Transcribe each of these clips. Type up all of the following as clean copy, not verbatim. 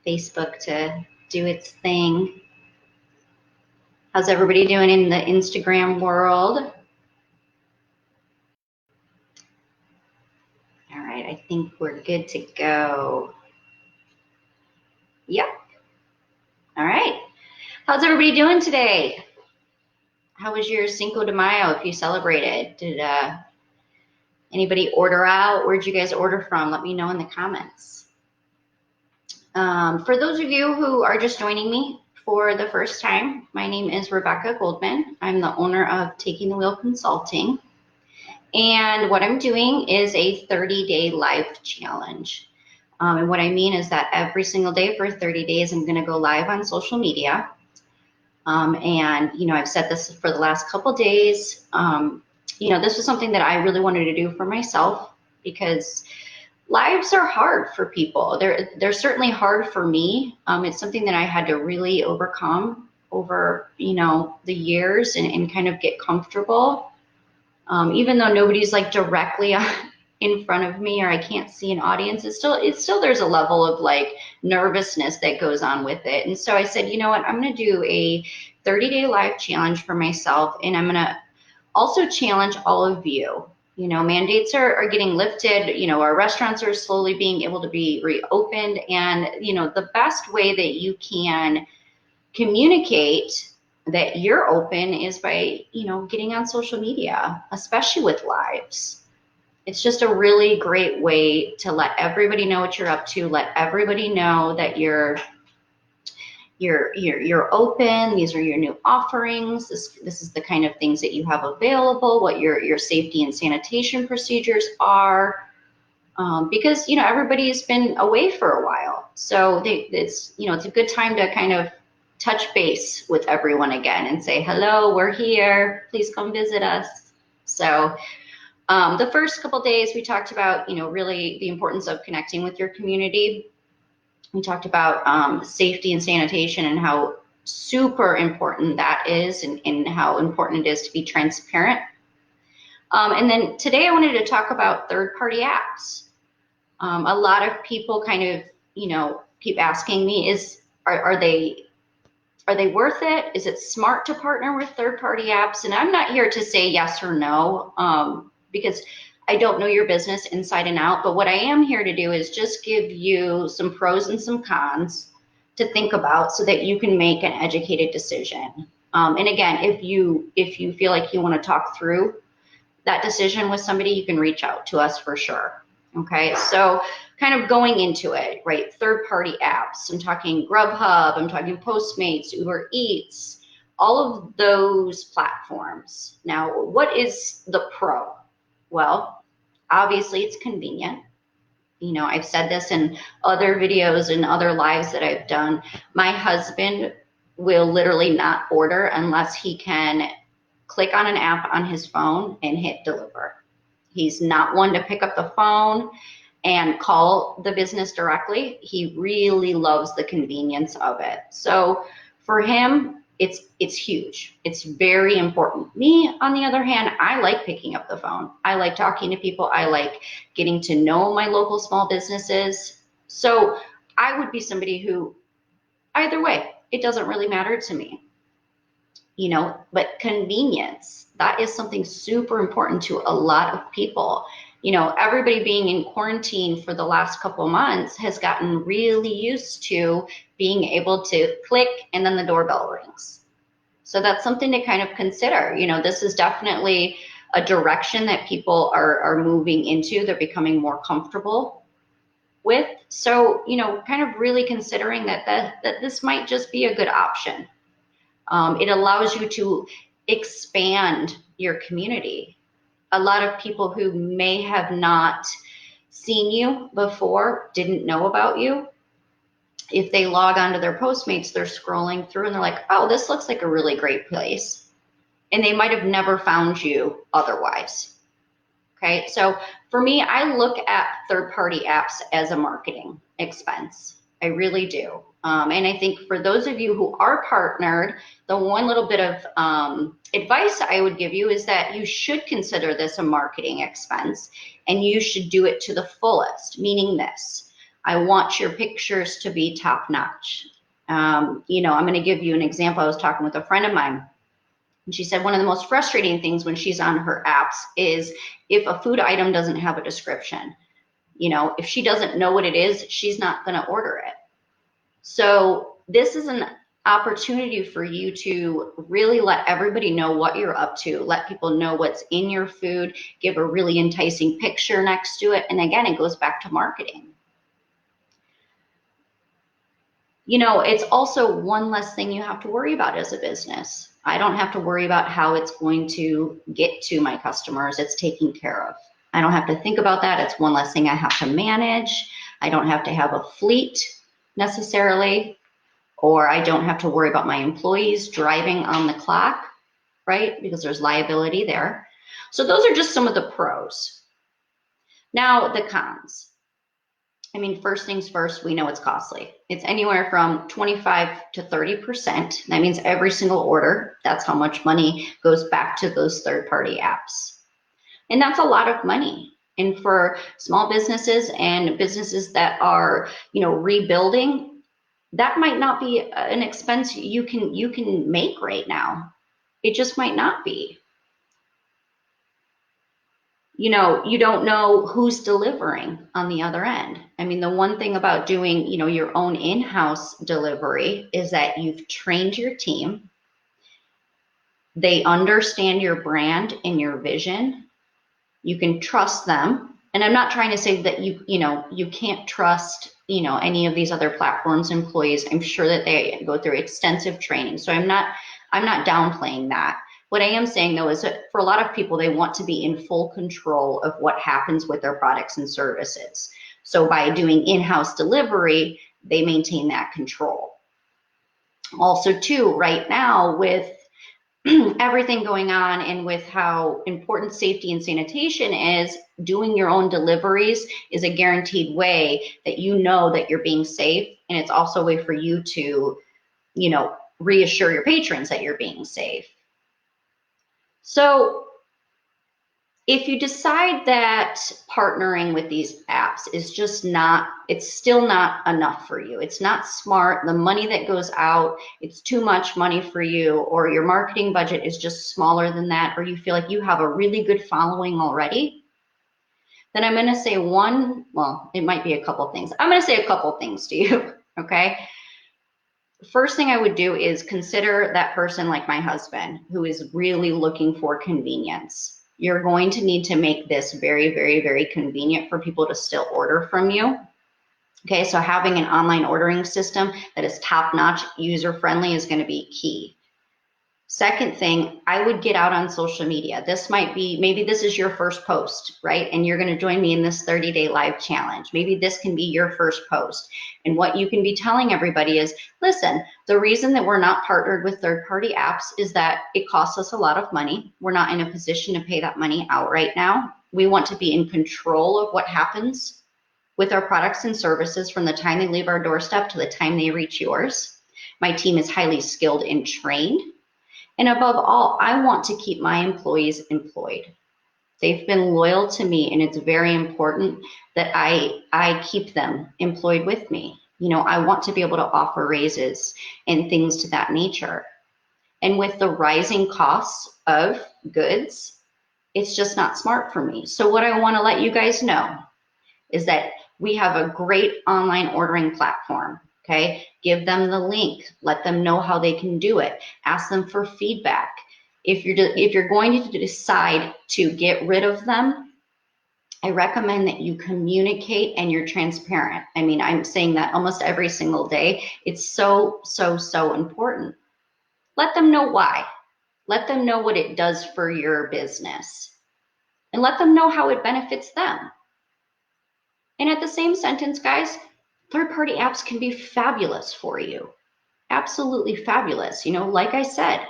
Facebook to do its thing. How's everybody doing in the Instagram world? All right, I think we're good to go. Yep. All right. How's everybody doing today? How was your Cinco de Mayo if you celebrated? Did anybody order out? Where'd you guys order from? Let me know in the comments. For those of you who are just joining me for the first time, my name is Rebecca Goldman. I'm the owner of Taking the Wheel Consulting. And what I'm doing is a 30-day live challenge. And what I mean is that every single day for 30 days, I'm going to go live on social media. And, you know, I've said this for the last couple days. You know, this was something that I really wanted to do for myself because lives are hard for people. They're certainly hard for me. It's something that I had to really overcome over, you know, the years and kind of get comfortable. Even though nobody's like directly in front of me or I can't see an audience, it's still there's a level of like nervousness that goes on with it. And so I said, you know what, I'm going to do a 30-day live challenge for myself, and I'm going to also challenge all of you. You know, mandates are getting lifted. You know, our restaurants are slowly being able to be reopened, and you know, the best way that you can communicate that you're open is by, you know, getting on social media, especially with lives. It's just a really great way to let everybody know what you're up to, let everybody know that you're open. These are your new offerings. This is the kind of things that you have available, what your safety and sanitation procedures are. Because, you know, everybody's been away for a while. So it's, you know, it's a good time to kind of touch base with everyone again and say, hello, we're here, please come visit us. So the first couple days we talked about, you know, really the importance of connecting with your community. We talked about safety and sanitation and how super important that is, and how important it is to be transparent. And then today I wanted to talk about third-party apps. A lot of people kind of, you know, keep asking me, are they worth it? Is it smart to partner with third-party apps? And I'm not here to say yes or no, because I don't know your business inside and out. But what I am here to do is just give you some pros and some cons to think about so that you can make an educated decision. And again, if you feel like you want to talk through that decision with somebody, you can reach out to us for sure. Okay, so kind of going into it, right? Third-party apps. I'm talking Grubhub, I'm talking Postmates, UberEats, all of those platforms. Now, what is the pro? Well, obviously it's convenient. You know, I've said this in other videos and other lives that I've done. My husband will literally not order unless he can click on an app on his phone and hit deliver. He's not one to pick up the phone and call the business directly. He really loves the convenience of it. So for him, it's huge. It's very important. Me, on the other hand, I like picking up the phone. I like talking to people. I like getting to know my local small businesses. So I would be somebody who, either way, it doesn't really matter to me. You know, but convenience, that is something super important to a lot of people. You know, everybody being in quarantine for the last couple months has gotten really used to being able to click and then the doorbell rings. So that's something to kind of consider. You know, this is definitely a direction that people are moving into. They're becoming more comfortable with. So, you know, kind of really considering that this might just be a good option. It allows you to expand your community. A lot of people who may have not seen you before, didn't know about you. If they log onto their Postmates, they're scrolling through and they're like, oh, this looks like a really great place. And they might have never found you otherwise. Okay, so for me, I look at third-party apps as a marketing expense. I really do. And I think for those of you who are partnered, the one little bit of advice I would give you is that you should consider this a marketing expense and you should do it to the fullest, meaning this. I want your pictures to be top notch. I'm going to give you an example. I was talking with a friend of mine, and she said one of the most frustrating things when she's on her apps is if a food item doesn't have a description. If she doesn't know what it is, she's not going to order it. So this is an opportunity for you to really let everybody know what you're up to, let people know what's in your food, give a really enticing picture next to it. And again, it goes back to marketing. It's also one less thing you have to worry about as a business. I don't have to worry about how it's going to get to my customers. It's taken care of. I don't have to think about that. It's one less thing I have to manage. I don't have to have a fleet necessarily, or I don't have to worry about my employees driving on the clock, right? Because there's liability there. So those are just some of the pros. Now the cons. First things first, we know it's costly. It's anywhere from 25 to 30%. That means every single order, that's how much money goes back to those third-party apps. And that's a lot of money. And for small businesses and businesses that are, rebuilding, that might not be an expense you can make right now. It just might not be. You don't know who's delivering on the other end. The one thing about doing, your own in-house delivery is that you've trained your team. They understand your brand and your vision. You can trust them. And I'm not trying to say that you can't trust, any of these other platforms' employees. I'm sure that they go through extensive training. So I'm not downplaying that. What I am saying, though, is that for a lot of people, they want to be in full control of what happens with their products and services. So by doing in-house delivery, they maintain that control. Also, too, right now with everything going on and with how important safety and sanitation is, doing your own deliveries is a guaranteed way that that you're being safe. And it's also a way for you to, reassure your patrons that you're being safe. So if you decide that partnering with these apps is it's still not enough for you, it's not smart, the money that goes out, it's too much money for you, or your marketing budget is just smaller than that, or you feel like you have a really good following already, then I'm going to say it might be a couple things. I'm going to say a couple things to you, okay? First thing I would do is consider that person like my husband who is really looking for convenience. You're going to need to make this very, very, very convenient for people to still order from you. Okay, so having an online ordering system that is top-notch, user-friendly is going to be key. Second thing, I would get out on social media. This might be, maybe this is your first post, right? And you're going to join me in this 30-day live challenge. Maybe this can be your first post. And what you can be telling everybody is, listen, the reason that we're not partnered with third-party apps is that it costs us a lot of money. We're not in a position to pay that money out right now. We want to be in control of what happens with our products and services from the time they leave our doorstep to the time they reach yours. My team is highly skilled and trained. And above all, I want to keep my employees employed. They've been loyal to me, and it's very important that I keep them employed with me. I want to be able to offer raises and things to that nature. And with the rising costs of goods, it's just not smart for me. So what I want to let you guys know is that we have a great online ordering platform. Okay, give them the link, let them know how they can do it, ask them for feedback. If you're going to decide to get rid of them, I recommend that you communicate and you're transparent. I'm saying that almost every single day. It's so, so, so important. Let them know why. Let them know what it does for your business. And let them know how it benefits them. And at the same sentence, guys, third-party apps can be fabulous for you. Absolutely fabulous. Like I said,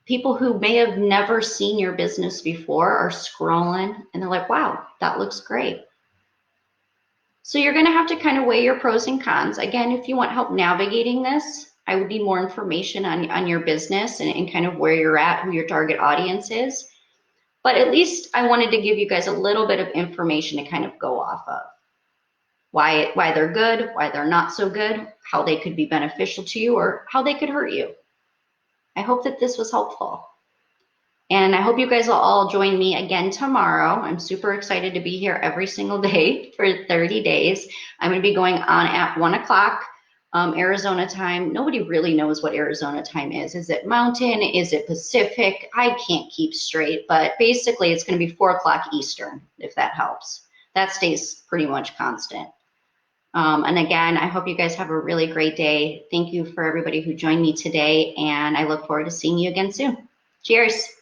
people who may have never seen your business before are scrolling and they're like, wow, that looks great. So you're going to have to kind of weigh your pros and cons. Again, if you want help navigating this, I would need more information on your business and kind of where you're at, who your target audience is. But at least I wanted to give you guys a little bit of information to kind of go off of. why they're good, why they're not so good, how they could be beneficial to you, or how they could hurt you. I hope that this was helpful. And I hope you guys will all join me again tomorrow. I'm super excited to be here every single day for 30 days. I'm going to be going on at 1 o'clock Arizona time. Nobody really knows what Arizona time is. Is it Mountain? Is it Pacific? I can't keep straight, but basically it's going to be 4 o'clock Eastern, if that helps. That stays pretty much constant. And again, I hope you guys have a really great day. Thank you for everybody who joined me today, and I look forward to seeing you again soon. Cheers.